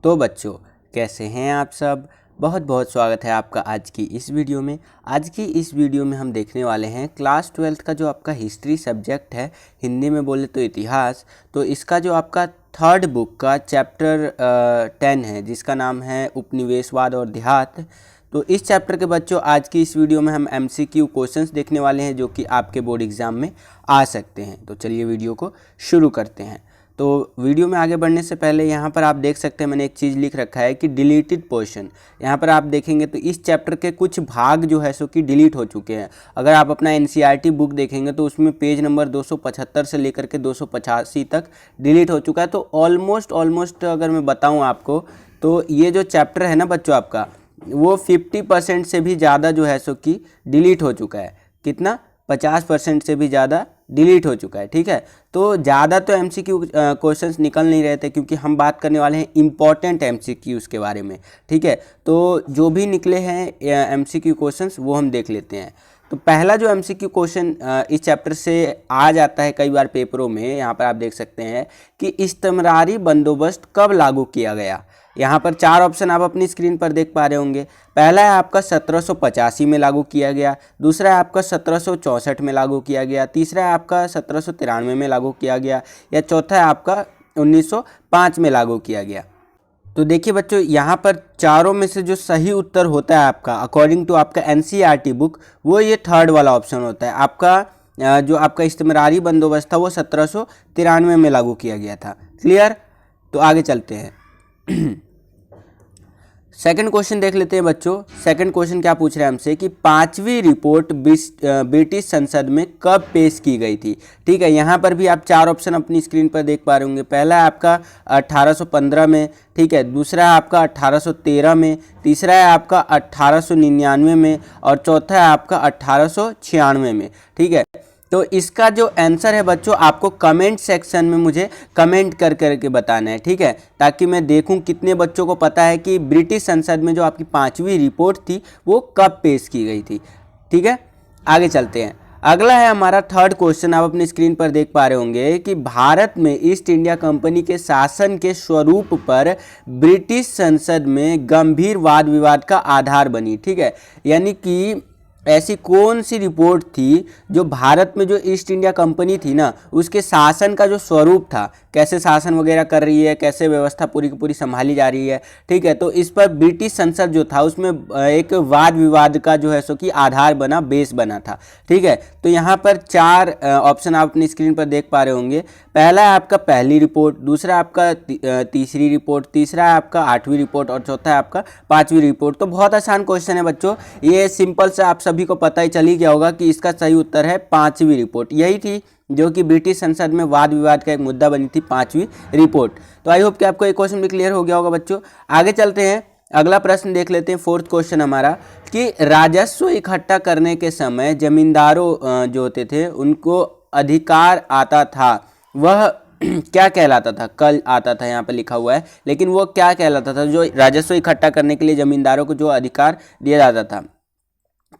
तो बच्चों, कैसे हैं आप सब। बहुत बहुत स्वागत है आपका आज की इस वीडियो में। आज की इस वीडियो में हम देखने वाले हैं क्लास 12th का जो आपका हिस्ट्री सब्जेक्ट है, हिंदी में बोले तो इतिहास। तो इसका जो आपका थर्ड बुक का चैप्टर 10 है, जिसका नाम है उपनिवेशवाद और देहात। तो इस चैप्टर के बच्चों आज की इस वीडियो में हम MCQ क्वेश्चंस देखने वाले हैं, जो कि आपके बोर्ड एग्ज़ाम में आ सकते हैं। तो चलिए वीडियो को शुरू करते हैं। तो वीडियो में आगे बढ़ने से पहले यहाँ पर आप देख सकते हैं, मैंने एक चीज़ लिख रखा है कि डिलीटेड पोर्शन। यहाँ पर आप देखेंगे तो इस चैप्टर के कुछ भाग जो है सो कि डिलीट हो चुके हैं। अगर आप अपना NCERT बुक देखेंगे तो उसमें पेज नंबर 275 से लेकर के 285 तक डिलीट हो चुका है। तो ऑलमोस्ट अगर मैं बताऊँ आपको, तो ये जो चैप्टर है ना बच्चों आपका, वो 50% से भी ज़्यादा जो है सो कि डिलीट हो चुका है। कितना? 50% से भी ज़्यादा डिलीट हो चुका है। ठीक है, तो ज़्यादा तो MCQ क्वेश्चंस निकल नहीं रहे थे, क्योंकि हम बात करने वाले हैं इम्पॉर्टेंट MCQs के बारे में। ठीक है, तो जो भी निकले हैं MCQ क्वेश्चंस वो हम देख लेते हैं। तो पहला जो MCQ क्वेश्चन इस चैप्टर से आ जाता है कई बार पेपरों में, यहाँ पर आप देख सकते हैं कि इस्तेमरारी बंदोबस्त कब लागू किया गया। यहाँ पर 4 ऑप्शन आप अपनी स्क्रीन पर देख पा रहे होंगे। पहला है आपका 1785 में लागू किया गया, दूसरा है आपका 1764 में लागू किया गया, तीसरा है आपका 1793 में लागू किया गया, या चौथा है आपका 1905 में लागू किया गया। तो देखिए बच्चों, यहाँ पर चारों में से जो सही उत्तर होता है आपका अकॉर्डिंग टू आपका NCERT बुक, वो ये थर्ड वाला ऑप्शन होता है आपका। जो आपका इस्तेमरारी बंदोबस्त था वो 1793 में लागू किया गया था। क्लियर? तो आगे चलते हैं। सेकंड क्वेश्चन देख लेते हैं बच्चों। सेकंड क्वेश्चन क्या पूछ रहे हैं हमसे कि 5वीं रिपोर्ट ब्रिटिश संसद में कब पेश की गई थी। ठीक है, यहाँ पर भी आप 4 ऑप्शन अपनी स्क्रीन पर देख पा रहे होंगे। पहला है आपका 1815 में, ठीक है, दूसरा है आपका 1813 में, तीसरा है आपका 1899 में, और चौथा है आपका 1896 में। ठीक है, तो इसका जो आंसर है बच्चों, आपको कमेंट सेक्शन में मुझे कमेंट कर करके बताना है। ठीक है, ताकि मैं देखूं कितने बच्चों को पता है कि ब्रिटिश संसद में जो आपकी 5वीं रिपोर्ट थी वो कब पेश की गई थी। ठीक है, आगे चलते हैं। अगला है हमारा थर्ड क्वेश्चन, आप अपनी स्क्रीन पर देख पा रहे होंगे कि भारत में ईस्ट इंडिया कंपनी के शासन के स्वरूप पर ब्रिटिश संसद में गंभीर वाद विवाद का आधार बनी। ठीक है, यानी कि ऐसी कौन सी रिपोर्ट थी जो भारत में जो ईस्ट इंडिया कंपनी थी ना, उसके शासन का जो स्वरूप था, कैसे शासन वगैरह कर रही है, कैसे व्यवस्था पूरी की पूरी संभाली जा रही है। ठीक है, तो इस पर ब्रिटिश संसद जो था उसमें एक वाद विवाद का जो है सो कि आधार बना, बेस बना था। ठीक है, तो यहाँ पर 4 ऑप्शन आप अपनी स्क्रीन पर देख पा रहे होंगे। पहला है आपका पहली रिपोर्ट, दूसरा आपका तीसरी रिपोर्ट, तीसरा है आपका 8वीं रिपोर्ट, और चौथा है आपका 5वीं रिपोर्ट। तो बहुत आसान क्वेश्चन है बच्चों, ये सिंपल से आप सभी को पता ही चली गया होगा कि इसका सही उत्तर है 5वीं रिपोर्ट। यही थी जो कि ब्रिटिश संसद में वाद विवाद का एक मुद्दा बनी थी, 5वीं रिपोर्ट। तो आई होप कि आपको एक क्वेश्चन भी क्लियर हो गया होगा बच्चों। आगे चलते हैं, अगला प्रश्न देख लेते हैं। फोर्थ क्वेश्चन हमारा कि राजस्व इकट्ठा करने के समय जमींदारों जो होते थे उनको अधिकार आता था, वह क्या कहलाता था? कल आता था यहाँ पर लिखा हुआ है, लेकिन वो क्या कहलाता था जो राजस्व इकट्ठा करने के लिए जमींदारों को जो अधिकार दिया जाता था?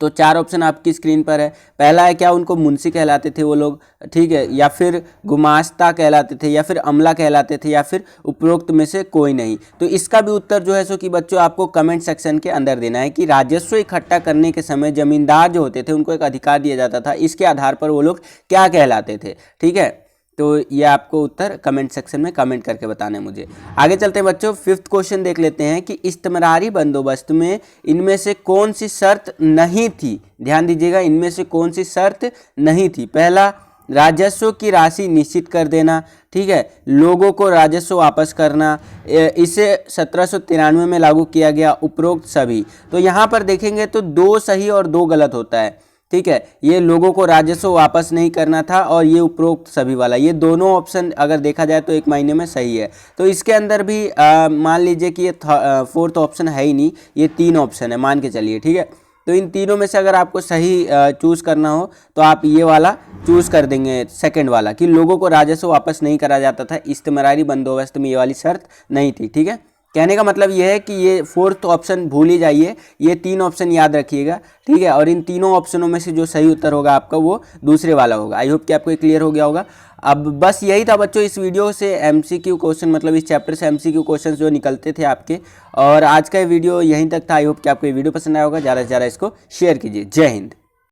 तो 4 ऑप्शन आपकी स्क्रीन पर है। पहला है क्या उनको मुंशी कहलाते थे वो लोग, ठीक है, या फिर गुमास्ता कहलाते थे, या फिर अमला कहलाते थे, या फिर उपरोक्त में से कोई नहीं। तो इसका भी उत्तर जो है सो कि बच्चों आपको कमेंट सेक्शन के अंदर देना है कि राजस्व इकट्ठा करने के समय जमींदार जो होते थे उनको एक अधिकार दिया जाता था, इसके आधार पर वो लोग क्या कहलाते थे। ठीक है, तो ये आपको उत्तर कमेंट सेक्शन में कमेंट करके बताना है मुझे। आगे चलते हैं बच्चों, फिफ्थ क्वेश्चन देख लेते हैं कि इस्तेमरारी बंदोबस्त में इनमें से कौन सी शर्त नहीं थी। ध्यान दीजिएगा, इनमें से कौन सी शर्त नहीं थी। पहला, राजस्व की राशि निश्चित कर देना। ठीक है, लोगों को राजस्व वापस करना, इसे 1793 में लागू किया गया, उपरोक्त सभी। तो यहाँ पर देखेंगे तो 2 सही और 2 गलत होता है। ठीक है, ये लोगों को राजस्व वापस नहीं करना था, और ये उपरोक्त सभी वाला, ये दोनों ऑप्शन अगर देखा जाए तो एक मायने में सही है। तो इसके अंदर भी मान लीजिए कि ये फोर्थ ऑप्शन है ही नहीं, ये 3 ऑप्शन है, मान के चलिए। ठीक है, तो इन तीनों में से अगर आपको सही चूज़ करना हो तो आप ये वाला चूज़ कर देंगे, सेकंड वाला, कि लोगों को राजस्व वापस नहीं करा जाता था, इस्तेमरारी बंदोबस्त में ये वाली शर्त नहीं थी। ठीक है, कहने का मतलब ये है कि ये फोर्थ ऑप्शन भूल ही जाइए, ये 3 ऑप्शन याद रखिएगा, ठीक है। और इन तीनों ऑप्शनों में से जो सही उत्तर होगा आपका वो दूसरे वाला होगा। आई होप कि आपको क्लियर हो गया होगा। अब बस यही था बच्चों इस वीडियो से एमसीक्यू क्वेश्चन, मतलब इस चैप्टर से एमसीक्यू क्वेश्चन जो निकलते थे आपके। और आज का वीडियो यहीं तक था। आई होप कि आपको ये वीडियो पसंद आया होगा। ज़्यादा से ज़्यादा इसको शेयर कीजिए। जय हिंद।